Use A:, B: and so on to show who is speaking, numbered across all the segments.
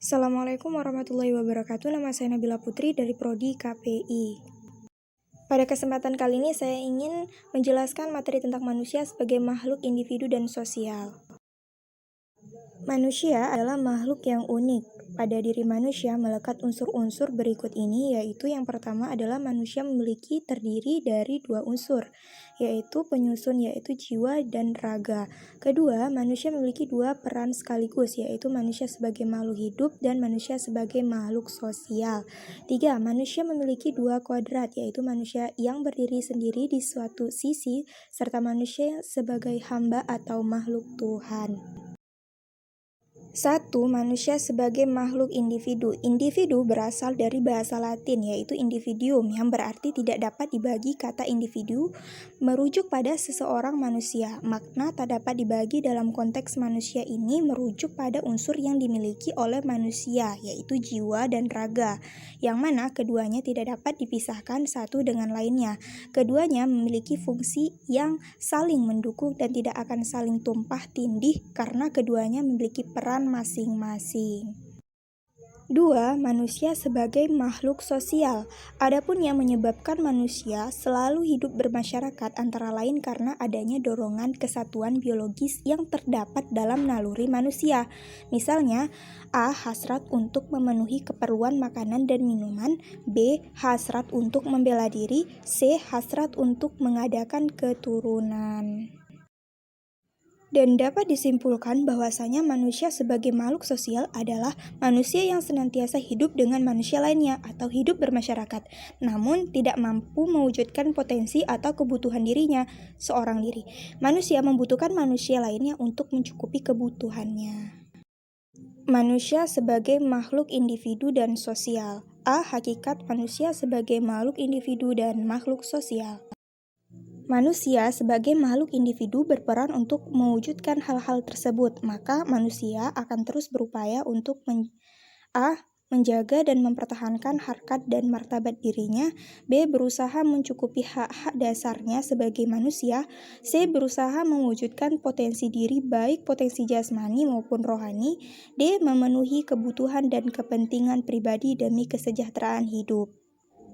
A: Assalamualaikum warahmatullahi wabarakatuh. Nama saya Nabila Putri dari Prodi KPI. Pada kesempatan kali ini saya ingin menjelaskan materi tentang manusia sebagai makhluk individu dan sosial. Manusia adalah makhluk yang unik. Pada diri manusia melekat unsur-unsur berikut ini, yaitu yang pertama adalah manusia memiliki terdiri dari dua unsur, yaitu penyusun yaitu jiwa dan raga. Kedua, manusia memiliki dua peran sekaligus, yaitu manusia sebagai makhluk hidup dan manusia sebagai makhluk sosial. Tiga, manusia memiliki dua kodrat, yaitu manusia yang berdiri sendiri di suatu sisi, serta manusia sebagai hamba atau makhluk Tuhan. 1. Manusia sebagai makhluk individu. Individu berasal dari bahasa Latin yaitu individuum yang berarti tidak dapat dibagi. Kata individu merujuk pada seseorang manusia. Makna tak dapat dibagi dalam konteks manusia ini merujuk pada unsur yang dimiliki oleh manusia yaitu jiwa dan raga, yang mana keduanya tidak dapat dipisahkan satu dengan lainnya. Keduanya memiliki fungsi yang saling mendukung dan tidak akan saling tumpah tindih karena keduanya memiliki peran masing-masing. 2. Manusia sebagai makhluk sosial. Adapun yang menyebabkan manusia selalu hidup bermasyarakat antara lain karena adanya dorongan kesatuan biologis yang terdapat dalam naluri manusia. Misalnya, A. Hasrat untuk memenuhi keperluan makanan dan minuman. B. Hasrat untuk membela diri. C. Hasrat untuk mengadakan keturunan. Dan dapat disimpulkan bahwasanya manusia sebagai makhluk sosial adalah manusia yang senantiasa hidup dengan manusia lainnya atau hidup bermasyarakat, namun tidak mampu mewujudkan potensi atau kebutuhan dirinya seorang diri. Manusia membutuhkan manusia lainnya untuk mencukupi kebutuhannya. Manusia sebagai makhluk individu dan sosial. A. Hakikat manusia sebagai makhluk individu dan makhluk sosial. Manusia sebagai makhluk individu berperan untuk mewujudkan hal-hal tersebut, maka manusia akan terus berupaya untuk menjaga dan mempertahankan harkat dan martabat dirinya. B. Berusaha mencukupi hak-hak dasarnya sebagai manusia. C. Berusaha mewujudkan potensi diri baik potensi jasmani maupun rohani. D. Memenuhi kebutuhan dan kepentingan pribadi demi kesejahteraan hidup.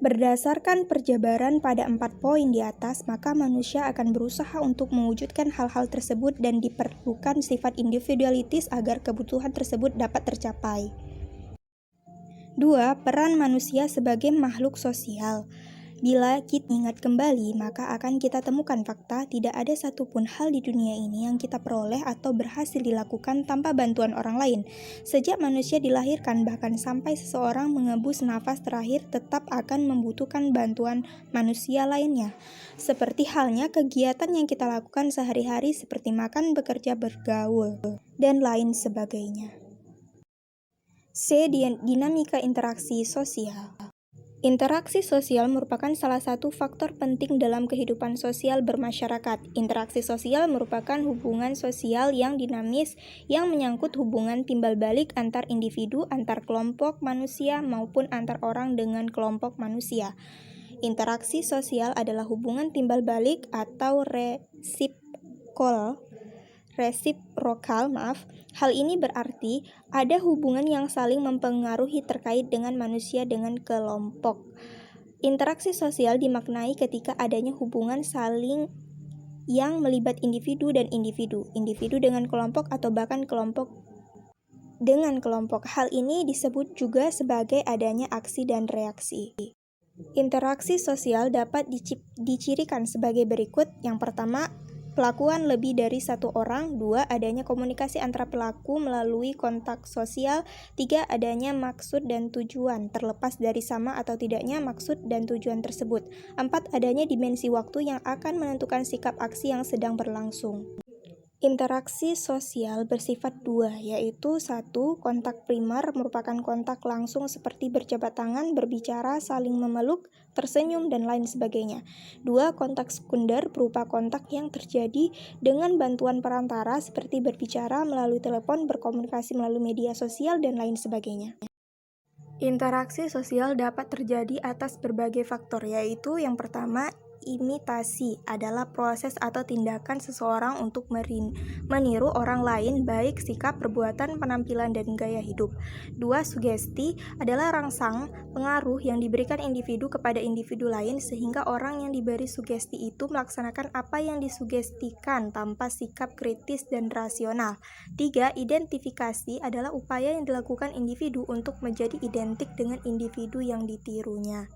A: Berdasarkan perjabaran pada 4 poin di atas, maka manusia akan berusaha untuk mewujudkan hal-hal tersebut dan diperlukan sifat individualitas agar kebutuhan tersebut dapat tercapai. 2. Peran manusia sebagai makhluk sosial. Bila kita ingat kembali, maka akan kita temukan fakta tidak ada satupun hal di dunia ini yang kita peroleh atau berhasil dilakukan tanpa bantuan orang lain. Sejak manusia dilahirkan, bahkan sampai seseorang mengebus nafas terakhir tetap akan membutuhkan bantuan manusia lainnya. Seperti halnya kegiatan yang kita lakukan sehari-hari seperti makan, bekerja, bergaul, dan lain sebagainya. C. Dinamika interaksi sosial. Interaksi sosial merupakan salah satu faktor penting dalam kehidupan sosial bermasyarakat. Interaksi sosial merupakan hubungan sosial yang dinamis yang menyangkut hubungan timbal balik antar individu, antar kelompok manusia, maupun antar orang dengan kelompok manusia. Interaksi sosial adalah hubungan timbal balik atau resiprokal. Hal ini berarti ada hubungan yang saling mempengaruhi terkait dengan manusia dengan kelompok. Interaksi sosial dimaknai ketika adanya hubungan saling yang melibat individu dan individu dengan kelompok atau bahkan kelompok dengan kelompok. Hal ini disebut juga sebagai adanya aksi dan reaksi. Interaksi sosial dapat dicirikan sebagai berikut. Yang pertama, pelakuan lebih dari satu orang. 2. Adanya komunikasi antara pelaku melalui kontak sosial. 3. Adanya maksud dan tujuan, terlepas dari sama atau tidaknya maksud dan tujuan tersebut. 4. Adanya dimensi waktu yang akan menentukan sikap aksi yang sedang berlangsung. Interaksi sosial bersifat dua, yaitu 1. Kontak primer merupakan kontak langsung seperti berjabat tangan, berbicara, saling memeluk, tersenyum, dan lain sebagainya. 2. Kontak sekunder berupa kontak yang terjadi dengan bantuan perantara seperti berbicara melalui telepon, berkomunikasi melalui media sosial, dan lain sebagainya. Interaksi sosial dapat terjadi atas berbagai faktor, yaitu yang pertama, Imitasi adalah proses atau tindakan seseorang untuk meniru orang lain, baik sikap, perbuatan, penampilan, dan gaya hidup. 2. Sugesti adalah rangsang pengaruh yang diberikan individu kepada individu lain sehingga orang yang diberi sugesti itu melaksanakan apa yang disugestikan tanpa sikap kritis dan rasional. 3. Identifikasi adalah upaya yang dilakukan individu untuk menjadi identik dengan individu yang ditirunya.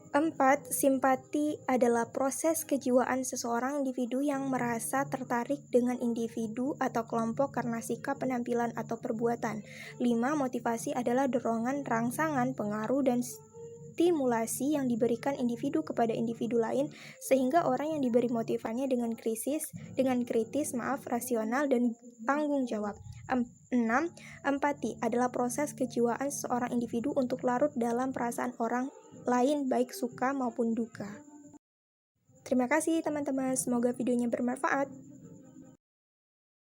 A: 4. Simpati adalah proses kejiwaan seseorang individu yang merasa tertarik dengan individu atau kelompok karena sikap, penampilan, atau perbuatan. 5. Motivasi adalah dorongan, rangsangan, pengaruh, dan stimulasi yang diberikan individu kepada individu lain sehingga orang yang diberi motivannya dengan kritis, rasional, dan tanggung jawab. 6. Empati adalah proses kejiwaan seorang individu untuk larut dalam perasaan orang lain baik suka maupun duka. Terima kasih teman-teman, semoga videonya bermanfaat.